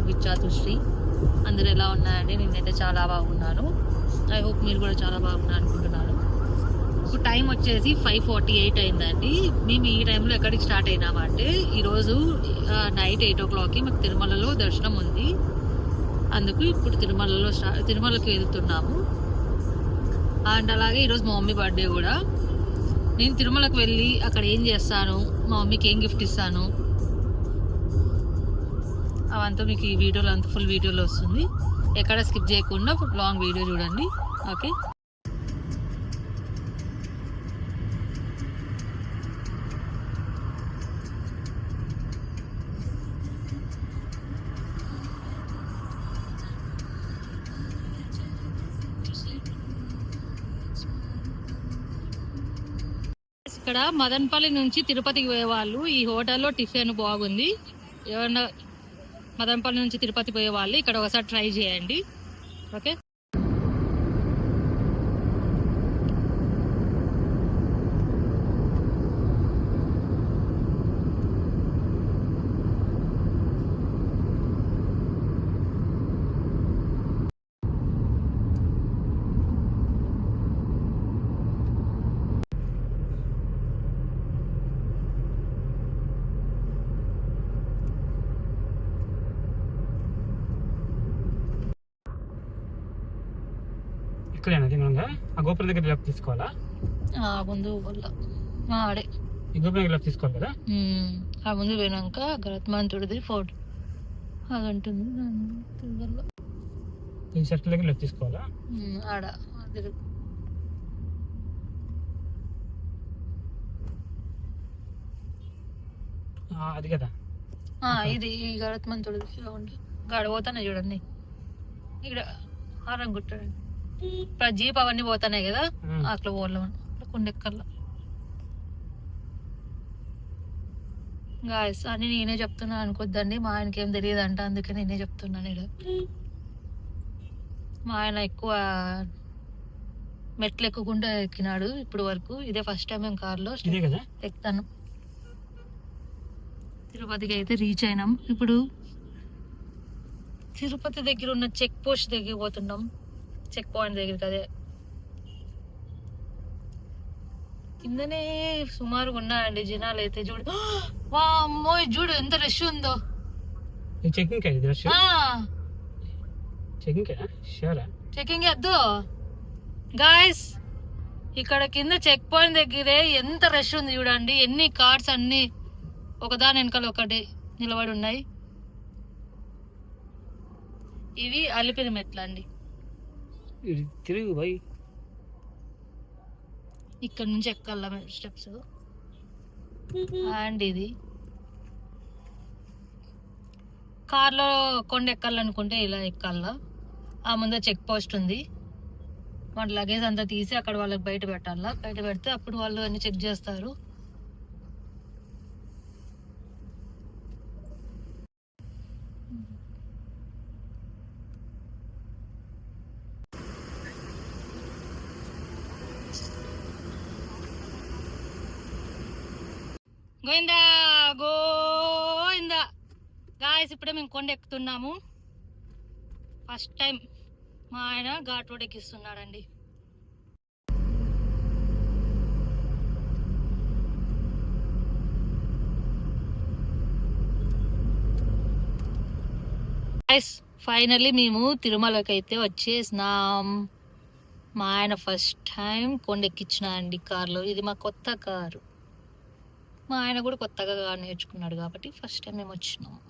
Vlog with Chatusri. అందరు ఎలా ఉన్నాయండి? నేనైతే చాలా బాగున్నాను. ఐ హోప్ మీరు కూడా చాలా బాగున్నారు అనుకుంటున్నాను. ఇప్పుడు టైం వచ్చేసి 5:48 అయిందండి. మేము ఈ టైంలో ఎక్కడికి స్టార్ట్ అయినామంటే ఈరోజు నైట్ 8 o'clockకి మాకు తిరుమలలో దర్శనం ఉంది. అందుకు ఇప్పుడు తిరుమలకి వెళ్తున్నాము. అండ్ అలాగే ఈరోజు మా మమ్మీ బర్త్డే కూడా. నేను తిరుమలకు వెళ్ళి అక్కడ ఏం చేస్తాను, మా మమ్మీకి ఏం గిఫ్ట్ ఇస్తాను అవంతా మీకు ఈ వీడియోలో అంతా ఫుల్ వీడియోలో వస్తుంది. ఎక్కడ స్కిప్ చేయకుండా లాంగ్ వీడియో చూడండి. ఓకే, ఇక్కడ మదనపల్లి నుంచి తిరుపతికి పోయే వాళ్ళు ఈ హోటల్లో టిఫిన్ బాగుంది. ఏమన్నా మదనపల్లి నుంచి తిరుపతి పోయే వాళ్ళు ఇక్కడ ఒకసారి ట్రై చేయండి. ఓకే, ఇక్కడేనా తినంగా? ఆ గోపురం దగ్గర లెఫ్ట్ తీసుకోవాలా? ముందు ఆడే ఈ గోపురం దగ్గర లెఫ్ట్ తీసుకోవాలి కదా? ఆ ముందు పోయినాక గరుత్మంతుడిది ఫోర్ట్ అది ఉంటుంది. ఈ సర్కిల్ దగ్గర లెఫ్ట్ తీసుకోవాలా? ఆడ అది కదా, ఇది ఈ గరుత్మంతుడిది గాడ పోతానే చూడండి. ఇక్కడ ఆరంగుట్టాడండి. ఇప్పుడు జీప్ అవన్నీ పోతున్నాయి కదా, అట్లా పోలేం కొండెక్కర్లా. గాయస్ అని నేనే చెప్తున్నా అనుకోద్దండి, మా ఆయనకి ఏం తెలియదు అంట, అందుకే నేనే చెప్తున్నాను. ఇక్కడ మా ఆయన ఎక్కువ మెట్లు ఎక్కుకుండా ఎక్కినాడు ఇప్పుడు వరకు. ఇదే ఫస్ట్ టైం మేము కార్లో ఎక్కుతాను. తిరుపతికి అయితే రీచ్ అయినాం. ఇప్పుడు తిరుపతి దగ్గర ఉన్న చెక్ పోస్ట్ దగ్గర పోతున్నాం. చెక్ పాయింట్ దగ్గరికి. అదే కిందనే సుమారుగా ఉన్నాయండి జనాలు అయితే. చూడు, వామ్మో చూడు ఎంత రష్ ఉందో. చెకింగ్ వద్దు గాయస్, ఇక్కడ కింద చెక్ పాయింట్ దగ్గరే ఎంత రష్ ఉంది చూడండి. ఎన్ని కార్స్ అన్ని ఒకదాని వెనకాల ఒకటి నిలబడి ఉన్నాయి. ఇవి అలిపిరి మెట్లు అండి. ఇక్కడ నుంచి ఎక్కాల స్టెప్స్. అండ్ ఇది కార్లో కొండ ఎక్కాలనుకుంటే ఇలా ఎక్కాల. ఆ ముందు చెక్ పోస్ట్ ఉంది. మన లగేజ్ అంతా తీసి అక్కడ వాళ్ళకి బయట పెట్టాలా. బయట పెడితే అప్పుడు వాళ్ళు అన్ని చెక్ చేస్తారు. గోయిందా గోయిందా గాయస్, ఇప్పుడే మేము కొండ ఎక్కుతున్నాము. ఫస్ట్ టైం మా ఆయన ఘాట్ రోడ్ ఎక్కిస్తున్నాడండి. గాయస్ ఫైనల్లీ మేము తిరుమలకి అయితే వచ్చేసినాం. మా ఆయన ఫస్ట్ టైం కొండ ఎక్కించిన అండి కార్లో. ఇది మా కొత్త కారు. మా ఆయన కూడా కొత్తగా నేర్చుకున్నాడు కాబట్టి ఫస్ట్ టైం మేము వచ్చినాము.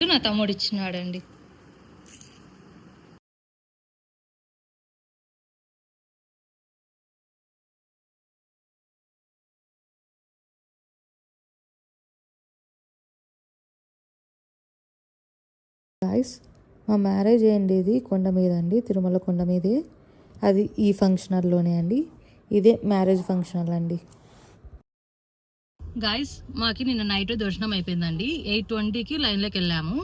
నా తమ్ముడు ఇచ్చినాడండి. గాయస్, మా మ్యారేజ్ అయ్యింది ఇది కొండ మీద అండి, తిరుమల కొండ మీదే. అది ఈ ఫంక్షన్ హాల్లోనే అండి. ఇదే మ్యారేజ్ ఫంక్షన్ అండి. గాయస్ మాకి నిన్న నైట్ దర్శనం అయిపోయిందండి. 8:20కి లైన్లోకి వెళ్ళాము.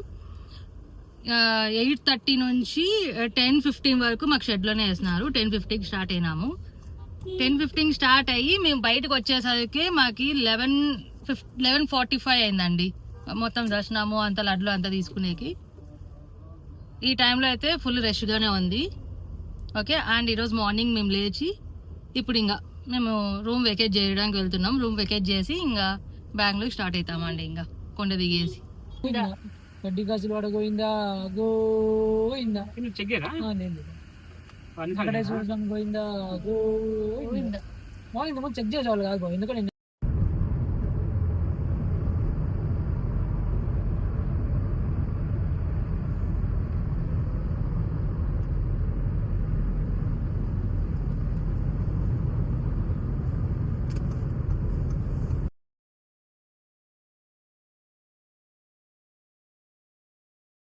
8:30 నుంచి 10:15 వరకు మాకు షెడ్లోనే వేస్తున్నారు. 10:50కి స్టార్ట్ అయినాము. 10:15 స్టార్ట్ అయ్యి మేము బయటకు వచ్చేసరికి మాకి 11:45 అయిందండి. మొత్తం దర్శనము అంత లడ్లు అంతా తీసుకునేకి. ఈ టైంలో అయితే ఫుల్ రష్గానే ఉంది. ఓకే, అండ్ ఈరోజు మార్నింగ్ మేము లేచి ఇప్పుడు ఇంకా మేము రూమ్ వెకేట్ చేయడానికి వెళ్తున్నాం. రూమ్ వెకేట్ చేసి ఇంకా బెంగళూరు స్టార్ట్ అవుతామండి. ఇంకా కొండ దిగేసి గడ్డి కాసులు వాడ గోయిందా గోయిందా చెక్ చేయరా వెంకటేశ్వర స్వామి గోయిందా గోయిందా చెక్ చేసేవాళ్ళు కాదు ఎందుకంటే